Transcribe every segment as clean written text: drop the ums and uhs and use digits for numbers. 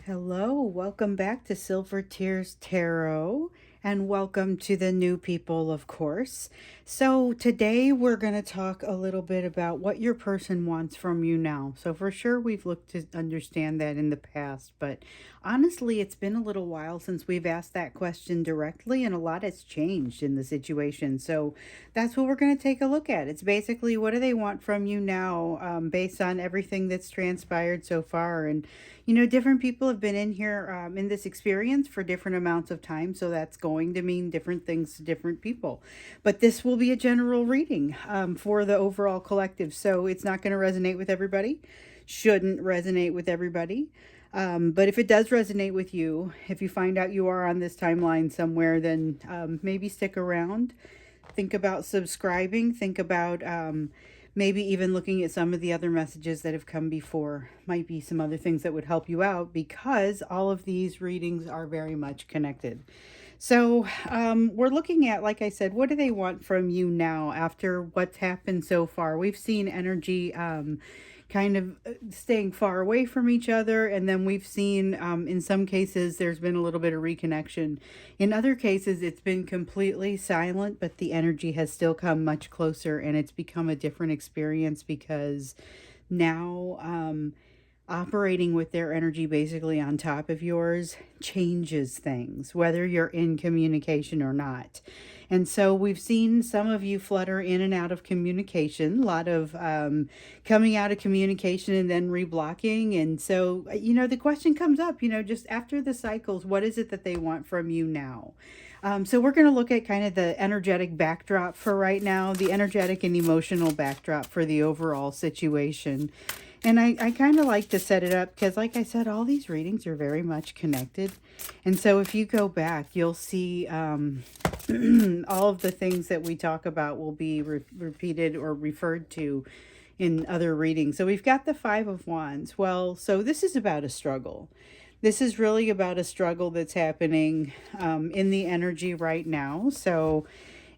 Hello, welcome back to Silver Tears Tarot, and welcome to the new people, of course. So, today we're going to talk a little bit about what your person wants from you now. So, for sure, we've looked to understand that in the past, but honestly, it's been a little while since we've asked that question directly, and a lot has changed in the situation. So, that's what we're going to take a look at. It's basically what do they want from you now, based on everything that's transpired so far. And different people have been in here in this experience for different amounts of time, so that's going to mean different things to different people. But this will be a general reading for the overall collective, so it's not going to resonate with everybody, shouldn't resonate with everybody. But if it does resonate with you, if you find out you are on this timeline somewhere, then maybe stick around. Think about subscribing. Think about maybe even looking at some of the other messages that have come before. Might be some other things that would help you out because all of these readings are very much connected. So we're looking at, like I said, what do they want from you now after what's happened so far? We've seen energy kind of staying far away from each other. And then we've seen, in some cases, there's been a little bit of reconnection. In other cases, it's been completely silent, but the energy has still come much closer and it's become a different experience because now operating with their energy basically on top of yours changes things, whether you're in communication or not. And so we've seen some of you flutter in and out of communication, a lot of coming out of communication and then reblocking. And so, the question comes up, just after the cycles, what is it that they want from you now? So we're going to look at kind of the energetic backdrop for right now, the energetic and emotional backdrop for the overall situation. And I kind of like to set it up because, like I said, all these readings are very much connected. And so if you go back, you'll see all of the things that we talk about will be repeated or referred to in other readings. So we've got the Five of Wands. Well, so this is about a struggle. This is really about a struggle that's happening in the energy right now. So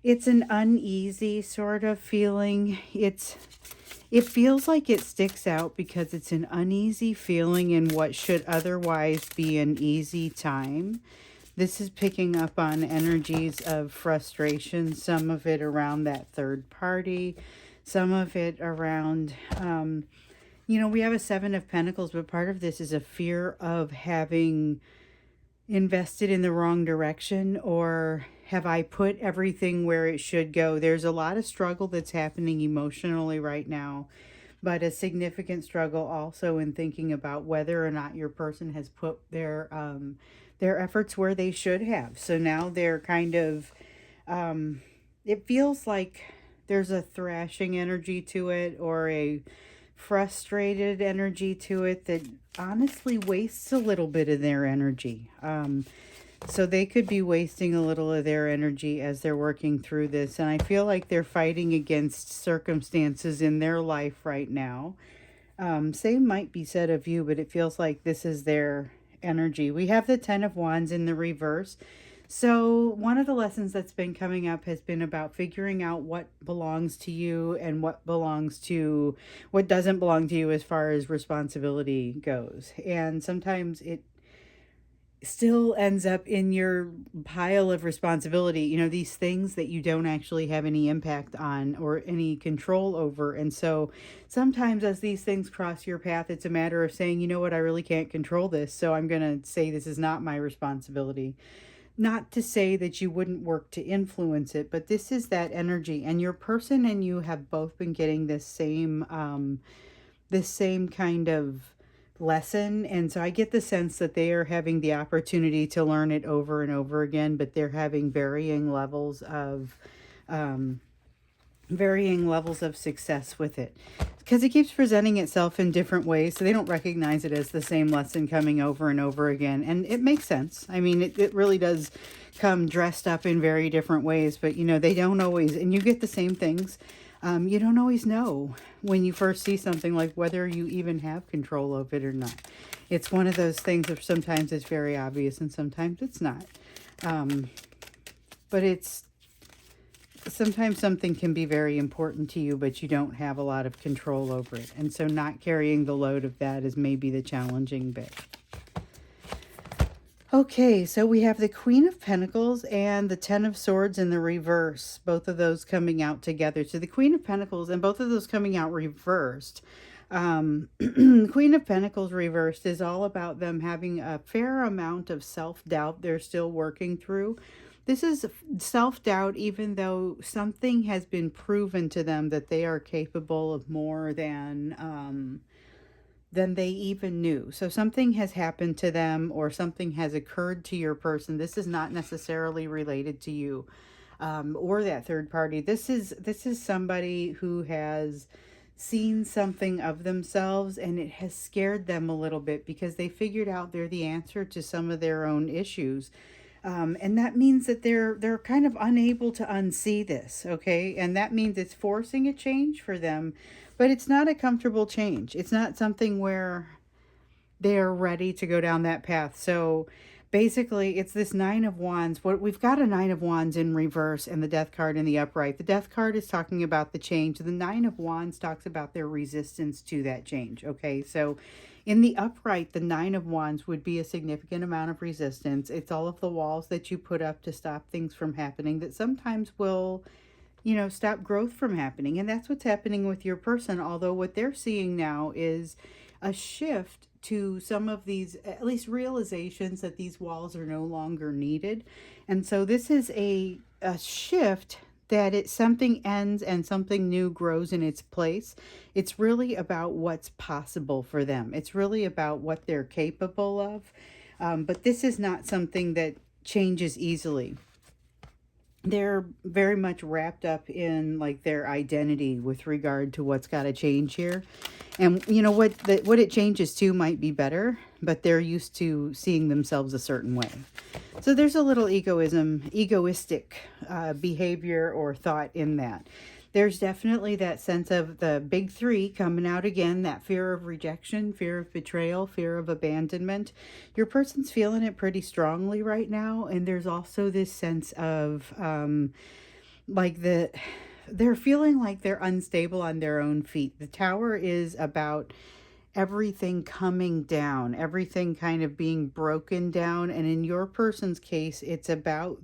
it's an uneasy sort of feeling. It feels like it sticks out because it's an uneasy feeling in what should otherwise be an easy time. This is picking up on energies of frustration, some of it around that third party, some of it around, we have a Seven of Pentacles, but part of this is a fear of having invested in the wrong direction, or have I put everything where it should go? There's a lot of struggle that's happening emotionally right now, but a significant struggle also in thinking about whether or not your person has put their efforts where they should have. So now they're kind of, it feels like there's a thrashing energy to it, or a frustrated energy to it that honestly wastes a little bit of their energy. So they could be wasting a little of their energy as they're working through this. And I feel like they're fighting against circumstances in their life right now. Same might be said of you, but it feels like this is their energy. We have the Ten of Wands in the reverse. So one of the lessons that's been coming up has been about figuring out what belongs to you and what doesn't belong to you as far as responsibility goes. And sometimes it still ends up in your pile of responsibility, these things that you don't actually have any impact on or any control over. And so sometimes as these things cross your path, it's a matter of saying, you know what, I really can't control this, so I'm going to say this is not my responsibility. Not to say that you wouldn't work to influence it, but this is that energy, and your person and you have both been getting this same kind of lesson. And so I get the sense that they are having the opportunity to learn it over and over again, but they're having varying levels of success with it, because it keeps presenting itself in different ways, so they don't recognize it as the same lesson coming over and over again. And it makes sense. I mean, it really does come dressed up in very different ways, but they don't always, and you get the same things. You don't always know when you first see something, like whether you even have control of it or not. It's one of those things that sometimes it's very obvious and sometimes it's not. But it's sometimes something can be very important to you, but you don't have a lot of control over it. And so not carrying the load of that is maybe the challenging bit. Okay, so we have the Queen of Pentacles and the Ten of Swords in the reverse, both of those coming out together. So the Queen of Pentacles and both of those coming out reversed. The Queen of Pentacles reversed is all about them having a fair amount of self-doubt they're still working through. This is self-doubt, even though something has been proven to them that they are capable of more than they even knew. So something has happened to them or something has occurred to your person. This is not necessarily related to you or that third party. This is somebody who has seen something of themselves and it has scared them a little bit because they figured out they're the answer to some of their own issues. And that means that they're kind of unable to unsee this, okay? And that means it's forcing a change for them, but it's not a comfortable change. It's not something where they're ready to go down that path. So basically, it's this Nine of Wands. What we've got a Nine of Wands in reverse and the Death card in the upright. The Death card is talking about the change. The Nine of Wands talks about their resistance to that change, okay? So in the upright, the Nine of Wands would be a significant amount of resistance. It's all of the walls that you put up to stop things from happening that sometimes will, stop growth from happening. And that's what's happening with your person. Although what they're seeing now is a shift to some of these, at least realizations that these walls are no longer needed. And so this is a shift that something ends and something new grows in its place. It's really about what's possible for them. It's really about what they're capable of. But this is not something that changes easily. They're very much wrapped up in like their identity with regard to what's got to change here. And you know what it changes to might be better, but they're used to seeing themselves a certain way. So there's a little egoistic behavior or thought in that. There's definitely that sense of the big three coming out again, that fear of rejection, fear of betrayal, fear of abandonment. Your person's feeling it pretty strongly right now. And there's also this sense of they're feeling like they're unstable on their own feet. The Tower is about everything coming down, everything kind of being broken down. And in your person's case, it's about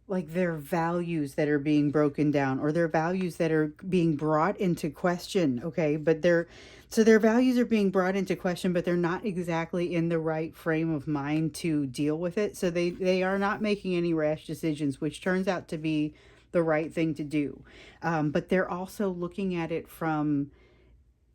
like their values that are being broken down or their values that are being brought into question. Okay. But their values are being brought into question, but they're not exactly in the right frame of mind to deal with it. So they are not making any rash decisions, which turns out to be the right thing to do. But they're also looking at it from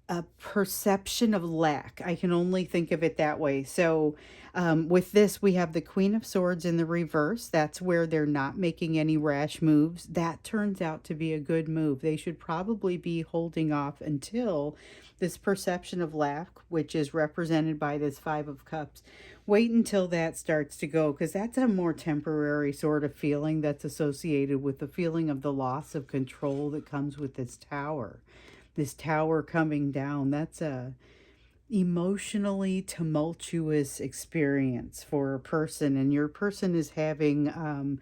a perception of lack. I can only think of it that way. So with this, we have the Queen of Swords in the reverse. That's where they're not making any rash moves. That turns out to be a good move. They should probably be holding off until this perception of lack, which is represented by this Five of Cups. Wait until that starts to go, because that's a more temporary sort of feeling that's associated with the feeling of the loss of control that comes with this tower. This tower coming down, that's a emotionally tumultuous experience for a person, and your person is having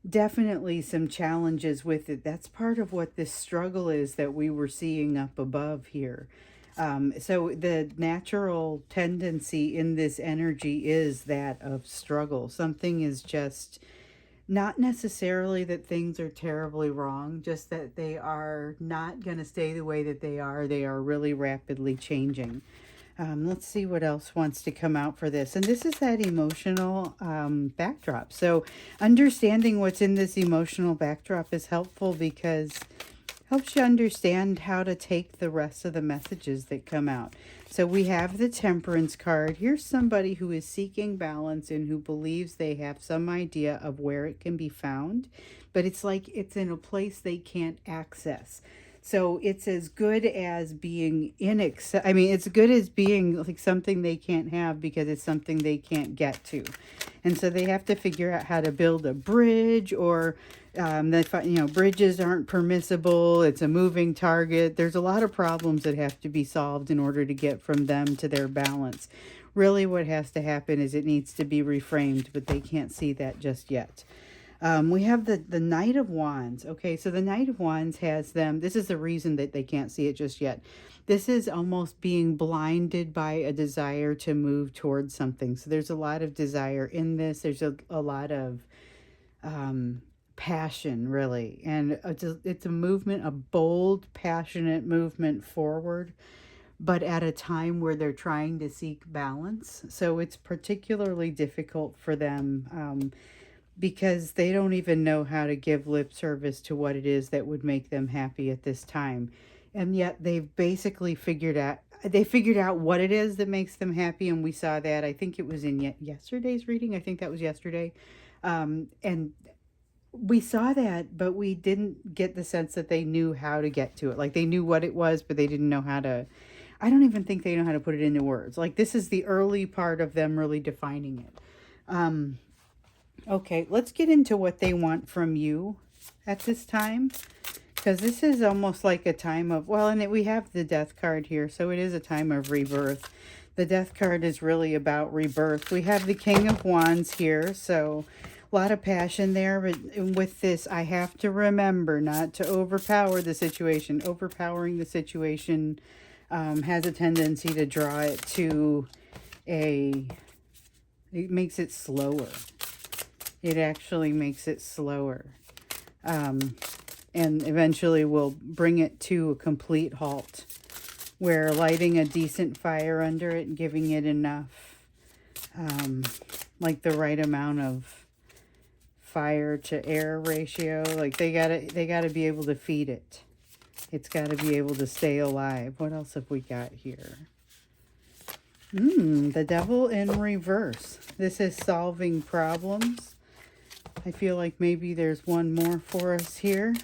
definitely some challenges with it. That's part of what this struggle is that we were seeing up above here. So the natural tendency in this energy is that of struggle. Something is just not necessarily that things are terribly wrong, just that they are not going to stay the way that they are. They are really rapidly changing. Let's see what else wants to come out for this. And this is that emotional backdrop. So understanding what's in this emotional backdrop is helpful because helps you understand how to take the rest of the messages that come out. So we have the Temperance card. Here's somebody who is seeking balance and who believes they have some idea of where it can be found, but it's like it's in a place they can't access. So it's as good as being it's good as being like something they can't have because it's something they can't get to. And so they have to figure out how to build a bridge, or bridges aren't permissible. It's a moving target. There's a lot of problems that have to be solved in order to get from them to their balance. Really what has to happen is it needs to be reframed, but they can't see that just yet. We have the Knight of Wands. Okay, so the Knight of Wands has them. This is the reason that they can't see it just yet. This is almost being blinded by a desire to move towards something. So there's a lot of desire in this. There's a lot of um, passion, really. And it's a movement, a bold, passionate movement forward, but at a time where they're trying to seek balance. So it's particularly difficult for them because they don't even know how to give lip service to what it is that would make them happy at this time. And yet they've basically figured out what it is that makes them happy, and we saw that. I think it was in yesterday's reading. I think that was yesterday. And we saw that, but we didn't get the sense that they knew how to get to it. Like they knew what it was, but they didn't know how to. I don't even think they know how to put it into words. Like this is the early part of them really defining it. Okay, let's get into what they want from you at this time. Because this is almost like a time of, well, and we have the death card here, so it is a time of rebirth. The death card is really about rebirth. We have the King of Wands here, so a lot of passion there. But with this, I have to remember not to overpower the situation. Overpowering the situation has a tendency to draw it to it makes it slower. It actually makes it slower. And eventually will bring it to a complete halt, where lighting a decent fire under it and giving it enough, like the right amount of fire to air ratio, like they gotta be able to feed it. It's gotta be able to stay alive. What else have we got here? The Devil in reverse. This is solving problems. I feel like maybe there's one more for us here.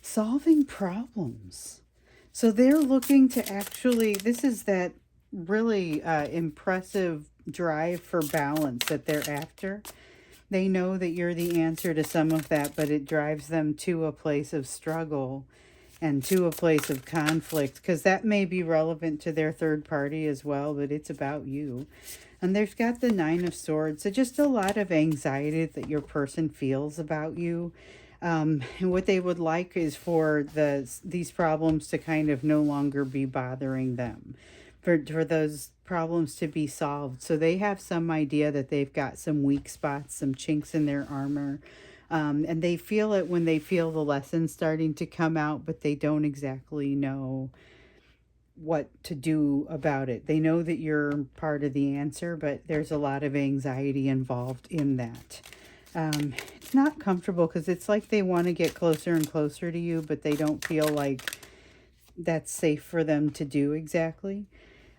Solving problems. So they're looking to actually, this is that really impressive drive for balance that they're after. They know that you're the answer to some of that, but it drives them to a place of struggle and to a place of conflict, because that may be relevant to their third party as well, but it's about you. And they've got the Nine of Swords. So just a lot of anxiety that your person feels about you. And what they would like is for these problems to kind of no longer be bothering them. For those problems to be solved. So they have some idea that they've got some weak spots, some chinks in their armor. And they feel it when they feel the lessons starting to come out, but they don't exactly know what to do about it. They know that you're part of the answer, but there's a lot of anxiety involved in that. It's not comfortable because it's like they want to get closer and closer to you, but they don't feel like that's safe for them to do exactly.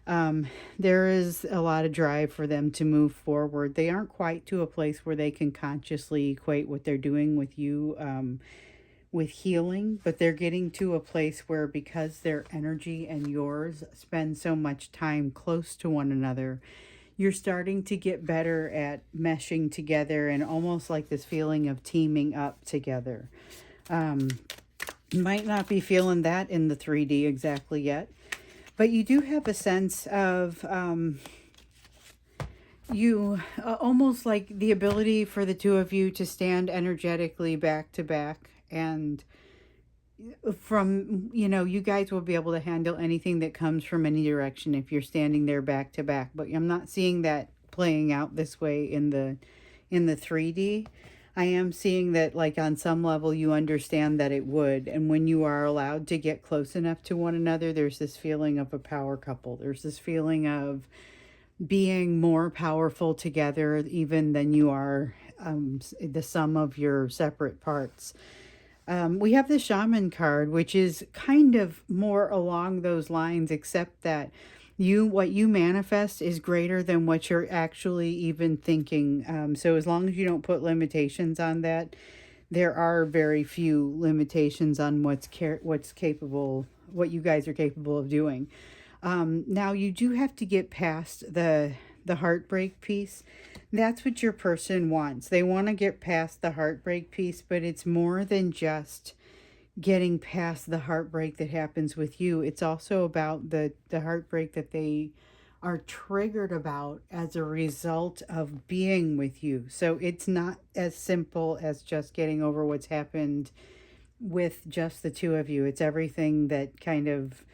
There is a lot of drive for them to move forward. They aren't quite to a place where they can consciously equate what they're doing with you with healing, but they're getting to a place where, because their energy and yours spend so much time close to one another, you're starting to get better at meshing together, and almost like this feeling of teaming up together. You might not be feeling that in the 3D exactly yet, but you do have a sense of you almost like the ability for the two of you to stand energetically back to back, and from, you guys will be able to handle anything that comes from any direction if you're standing there back to back. But I'm not seeing that playing out this way in the 3D. I am seeing that, like, on some level you understand that it would, and when you are allowed to get close enough to one another, there's this feeling of a power couple. There's this feeling of being more powerful together even than you are the sum of your separate parts. We have the Shaman card, which is kind of more along those lines, except that what you manifest is greater than what you're actually even thinking. So as long as you don't put limitations on that, there are very few limitations on what's capable, what you guys are capable of doing. Now you do have to get past the heartbreak piece. That's what your person wants. They want to get past the heartbreak piece, but it's more than just getting past the heartbreak that happens with you. It's also about the heartbreak that they are triggered about as a result of being with you. So it's not as simple as just getting over what's happened with just the two of you. It's everything that kind of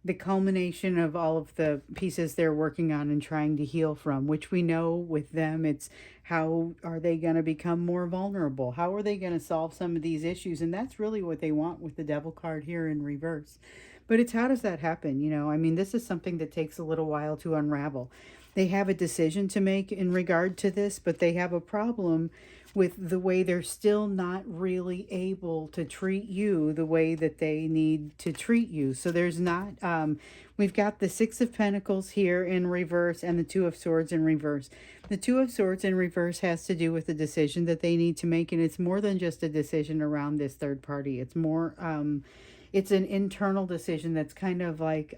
the culmination of all of the pieces they're working on and trying to heal from, which we know with them, it's how are they going to become more vulnerable? How are they going to solve some of these issues? And that's really what they want with the devil card here in reverse. But it's how does that happen? I mean, this is something that takes a little while to unravel. They have a decision to make in regard to this, but they have a problem with the way they're still not really able to treat you the way that they need to treat you. So there's not, we've got the Six of Pentacles here in reverse and the Two of Swords in reverse. The Two of Swords in reverse has to do with the decision that they need to make, and it's more than just a decision around this third party. It's more, it's an internal decision that's kind of like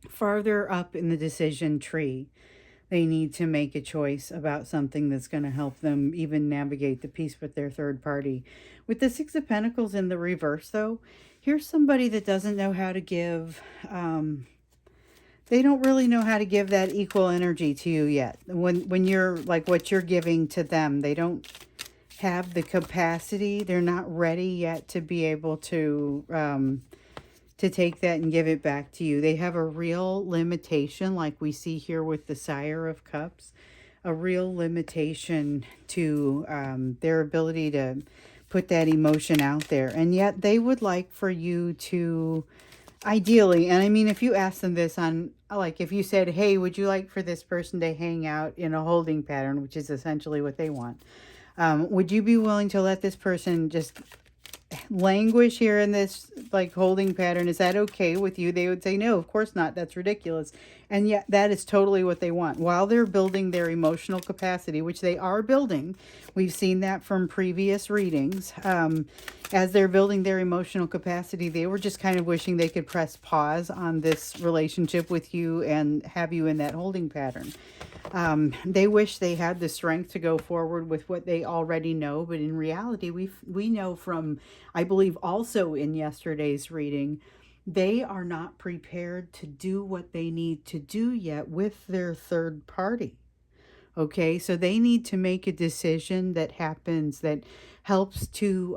farther up in the decision tree. They need to make a choice about something that's going to help them even navigate the peace with their third party. With the Six of Pentacles in the reverse, though, here's somebody that doesn't know how to give. They don't really know how to give that equal energy to you yet. When you're like what you're giving to them, they don't have the capacity. They're not ready yet to be able to take that and give it back to you. They have a real limitation, like we see here with the Sire of Cups, a real limitation to their ability to put that emotion out there. And yet they would like for you to, ideally, and I mean, if you ask them this on, like if you said, hey, would you like for this person to hang out in a holding pattern, which is essentially what they want, would you be willing to let this person just languish here in this like holding pattern? Is that okay with you? They would say, no, of course not. That's ridiculous. And yet that is totally what they want. While they're building their emotional capacity, which they are building, we've seen that from previous readings. As they're building their emotional capacity, they were just kind of wishing they could press pause on this relationship with you and have you in that holding pattern. They wish they had the strength to go forward with what they already know, but in reality, we know from, I believe also in yesterday's reading, they are not prepared to do what they need to do yet with their third party. Okay, so they need to make a decision that happens, that helps to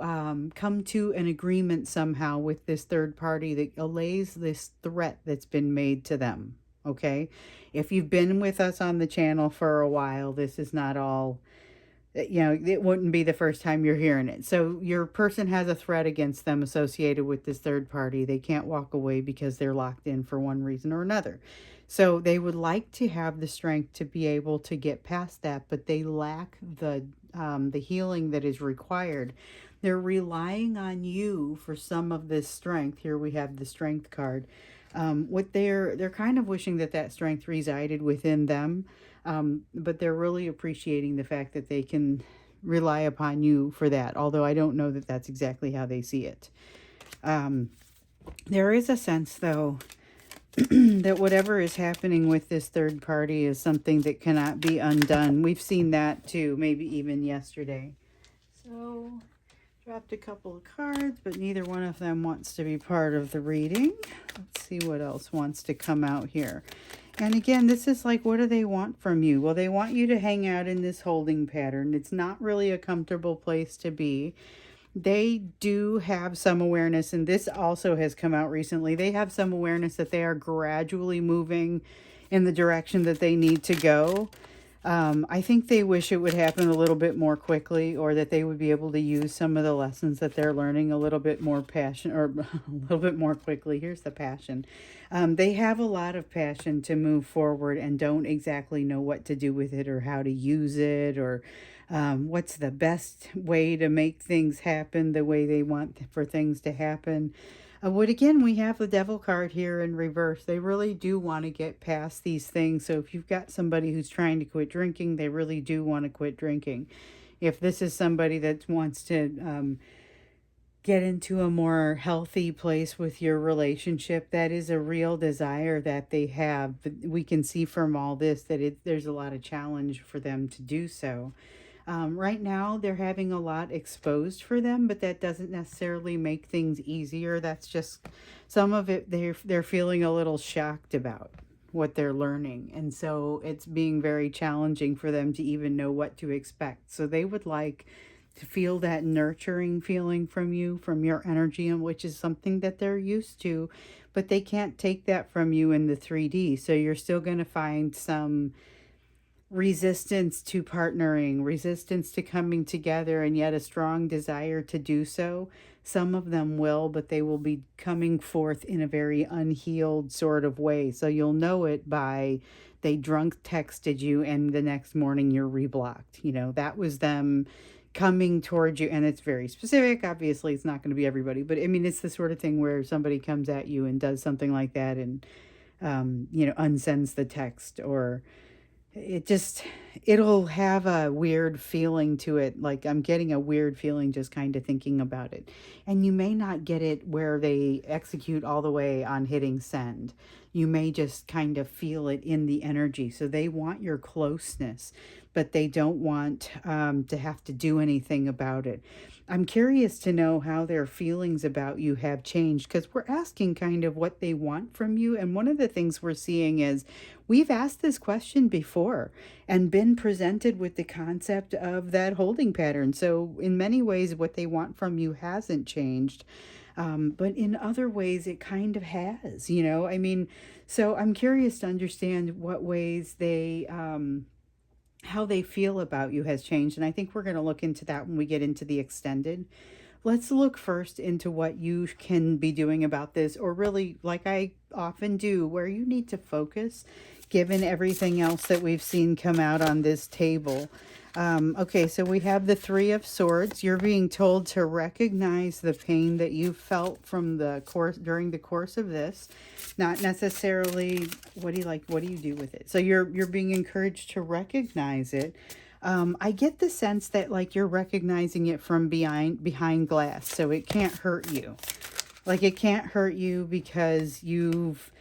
come to an agreement somehow with this third party that allays this threat that's been made to them. Okay, if you've been with us on the channel for a while, this is not all, it wouldn't be the first time you're hearing it. So your person has a threat against them associated with this third party. They can't walk away because they're locked in for one reason or another. So they would like to have the strength to be able to get past that, but they lack the healing that is required. They're relying on you for some of this strength. Here we have the Strength card. What they're kind of wishing that strength resided within them, but they're really appreciating the fact that they can rely upon you for that, although I don't know that that's exactly how they see it. There is a sense, though, that whatever is happening with this third party is something that cannot be undone. We've seen that too, maybe even yesterday. So dropped a couple of cards, but neither one of them wants to be part of the reading. Let's see what else wants to come out here. And again, this is like, what do they want from you? Well, they want you to hang out in this holding pattern. It's not really a comfortable place to be. They do have some awareness, and this also has come out recently. They have some awareness that they are gradually moving in the direction that they need to go. I think they wish it would happen a little bit more quickly, or that they would be able to use some of the lessons that they're learning a little bit more passion, or a little bit more quickly. Here's the passion. They have a lot of passion to move forward and don't exactly know what to do with it or how to use it, or what's the best way to make things happen the way they want for things to happen. What again, we have the Devil card here in reverse. They really do want to get past these things. So if you've got somebody who's trying to quit drinking, they really do want to quit drinking. If this is somebody that wants to get into a more healthy place with your relationship, that is a real desire that they have. But we can see from all this that there's a lot of challenge for them to do so. Right now, they're having a lot exposed for them, but that doesn't necessarily make things easier. That's just some of it they're feeling a little shocked about what they're learning. And so it's being very challenging for them to even know what to expect. So they would like to feel that nurturing feeling from you, from your energy, and which is something that they're used to. but they can't take that from you in the 3D. So you're still going to find some resistance to partnering, resistance to coming together, and yet a strong desire to do so. Some of them will, but they will be coming forth in a very unhealed sort of way. So you'll know it by they drunk texted you and the next morning you're reblocked. That was them coming towards you, and it's very specific. Obviously, it's not going to be everybody, but I mean, it's the sort of thing where somebody comes at you and does something like that and, unsends the text, or it just it'll have a weird feeling to it. Like, I'm getting a weird feeling just kind of thinking about it. And you may not get it where they execute all the way on hitting send. You may just kind of feel it in the energy. So they want your closeness, but they don't want to have to do anything about it. I'm curious to know how their feelings about you have changed, because we're asking kind of what they want from you. And one of the things we're seeing is we've asked this question before and been presented with the concept of that holding pattern. So in many ways, what they want from you hasn't changed. But in other ways, it kind of has, I mean, so I'm curious to understand what ways how they feel about you has changed. And I think we're going to look into that when we get into the extended. Let's look first into what you can be doing about this, or really, like I often do, where you need to focus, given everything else that we've seen come out on this table. Okay, so we have the Three of Swords. You're being told to recognize the pain that you felt from the course during the course of this, not necessarily what do you do with it. So you're being encouraged to recognize it. I get the sense that like you're recognizing it from behind glass, so it can't hurt you. Like, it can't hurt you because you've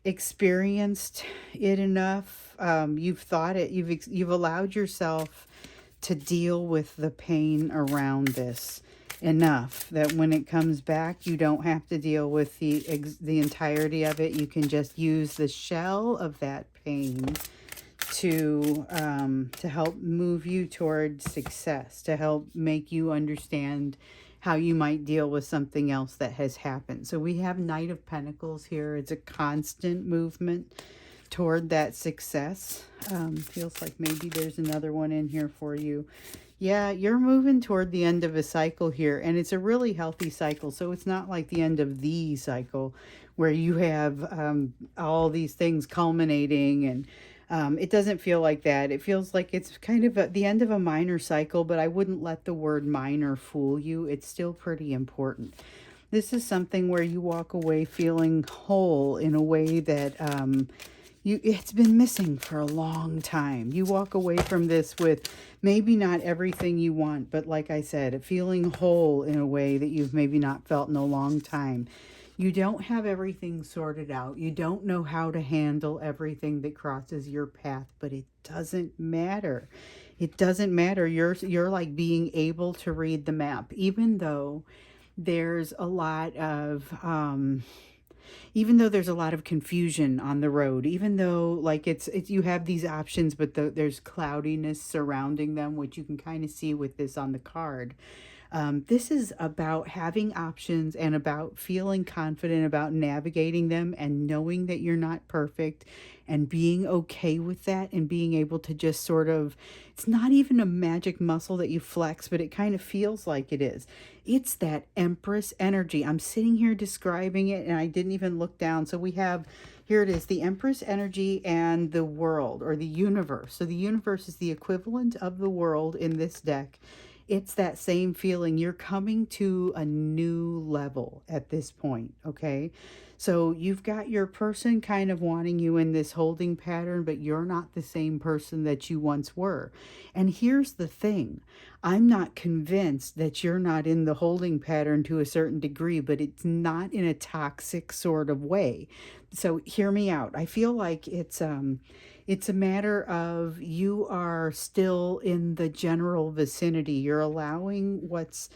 experienced it enough. You've thought it. You've allowed yourself to deal with the pain around this enough that when it comes back, you don't have to deal with the entirety of it. You can just use the shell of that pain to help move you toward success, to help make you understand how you might deal with something else that has happened. So we have Knight of Pentacles here. It's a constant movement toward that success. Feels like maybe there's another one in here for you. Yeah, you're moving toward the end of a cycle here, and it's a really healthy cycle. So it's not like the end of the cycle where you have all these things culminating, and it doesn't feel like that. It feels like it's kind of the end of a minor cycle, but I wouldn't let the word minor fool you. It's still pretty important. This is something where you walk away feeling whole in a way that it's been missing for a long time. You walk away from this with maybe not everything you want, but like I said, feeling whole in a way that you've maybe not felt in a long time. You don't have everything sorted out. You don't know how to handle everything that crosses your path, but it doesn't matter. It doesn't matter. You're like being able to read the map, even though there's a lot of confusion on the road, even though like it's you have these options, but there's cloudiness surrounding them, which you can kind of see with this on the card. This is about having options and about feeling confident about navigating them and knowing that you're not perfect and being okay with that and being able to just sort of, it's not even a magic muscle that you flex, but it kind of feels like it is. It's that Empress energy. I'm sitting here describing it and I didn't even look down. So we have, here it is, the Empress energy and the world, or the universe. So the universe is the equivalent of the world in this deck. It's that same feeling. You're coming to a new level at this point, okay? So you've got your person kind of wanting you in this holding pattern, but you're not the same person that you once were. And here's the thing. I'm not convinced that you're not in the holding pattern to a certain degree, but it's not in a toxic sort of way. So hear me out. I feel like it's a matter of you are still in the general vicinity. You're allowing what's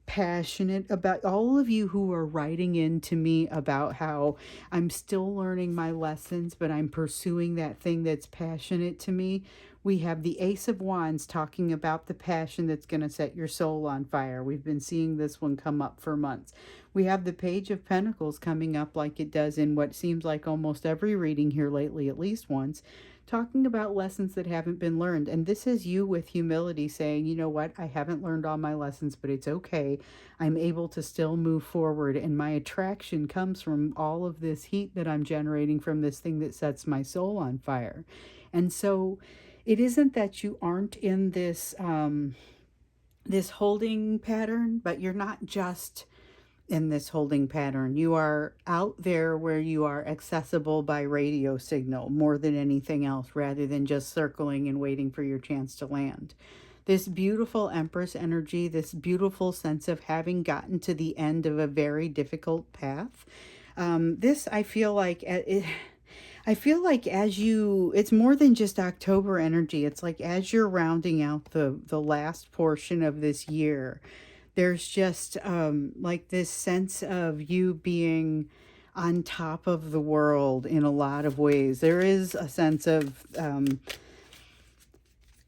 passionate about, all of you who are writing in to me about how I'm still learning my lessons, but I'm pursuing that thing that's passionate to me. We have the Ace of Wands talking about the passion that's going to set your soul on fire. We've been seeing this one come up for months. We have the Page of Pentacles coming up like it does in what seems like almost every reading here lately, at least once, talking about lessons that haven't been learned. And this is you with humility saying, you know what, I haven't learned all my lessons, but it's okay. I'm able to still move forward. And my attraction comes from all of this heat that I'm generating from this thing that sets my soul on fire. And so it isn't that you aren't in this, this holding pattern, but you're not just in this holding pattern. You are out there where you are accessible by radio signal more than anything else, rather than just circling and waiting for your chance to land. This beautiful Empress energy, this beautiful sense of having gotten to the end of a very difficult path. This, I feel like as you, it's more than just October energy. It's like as you're rounding out the last portion of this year, there's just like this sense of you being on top of the world in a lot of ways. There is a sense of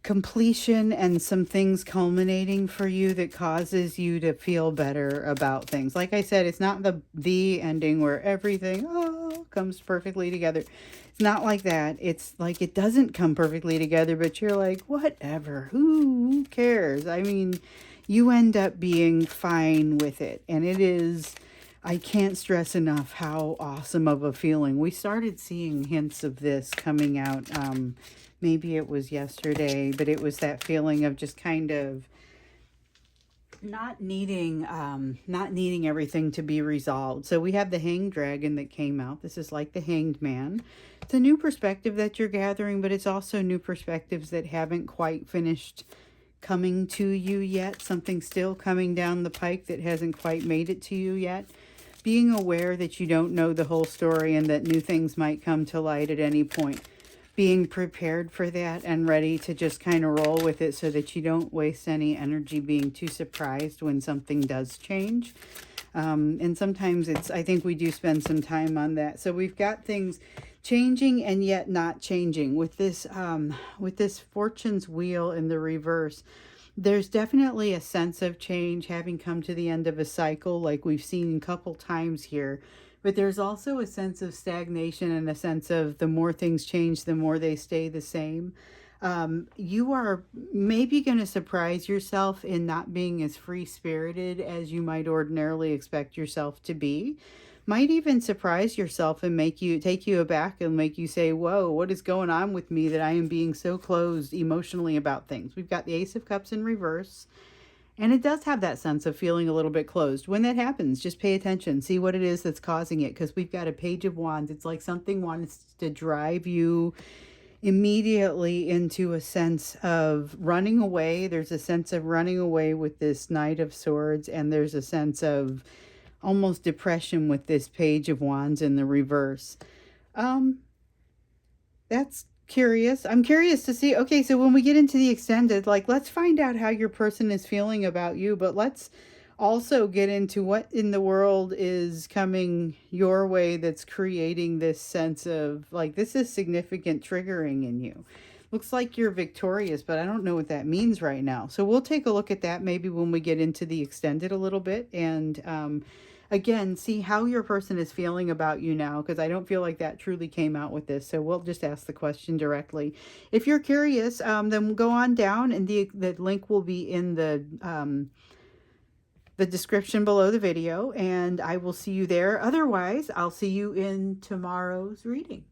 completion and some things culminating for you that causes you to feel better about things. Like I said, it's not the ending where everything comes perfectly together. It's not like that. It's like it doesn't come perfectly together, but you're like, whatever, who cares? I mean, you end up being fine with it. And it is, I can't stress enough how awesome of a feeling. We started seeing hints of this coming out, maybe it was yesterday, but it was that feeling of just kind of not needing everything to be resolved. So we have the Hanged Dragon that came out. This is like the Hanged Man. It's a new perspective that you're gathering, but it's also new perspectives that haven't quite finished coming to you yet. Something still coming down the pike that hasn't quite made it to you yet. Being aware that you don't know the whole story and that new things might come to light at any point. Being prepared for that and ready to just kind of roll with it so that you don't waste any energy being too surprised when something does change. And sometimes I think we do spend some time on that. So we've got things changing and yet not changing. With this Fortune's Wheel in the reverse, there's definitely a sense of change, having come to the end of a cycle like we've seen a couple times here. But there's also a sense of stagnation and a sense of the more things change, the more they stay the same. You are maybe going to surprise yourself in not being as free-spirited as you might ordinarily expect yourself to be. Might even surprise yourself and take you aback and make you say, whoa, what is going on with me that I am being so closed emotionally about things? We've got the Ace of Cups in reverse. And it does have that sense of feeling a little bit closed. When that happens, just pay attention. See what it is that's causing it. Because we've got a Page of Wands. It's like something wants to drive you immediately into a sense of running away. There's a sense of running away with this Knight of Swords. And there's a sense of almost depression with this Page of Wands in the reverse. That's curious. I'm curious to see. Okay, so when we get into the extended, like, let's find out how your person is feeling about you, but let's also get into what in the world is coming your way that's creating this sense of, like, this is significant triggering in you. Looks like you're victorious, but I don't know what that means right now. So we'll take a look at that maybe when we get into the extended a little bit, and again, see how your person is feeling about you now, because I don't feel like that truly came out with this. So we'll just ask the question directly. If you're curious, then go on down, and the link will be in the description below the video, and I will see you there. Otherwise, I'll see you in tomorrow's reading.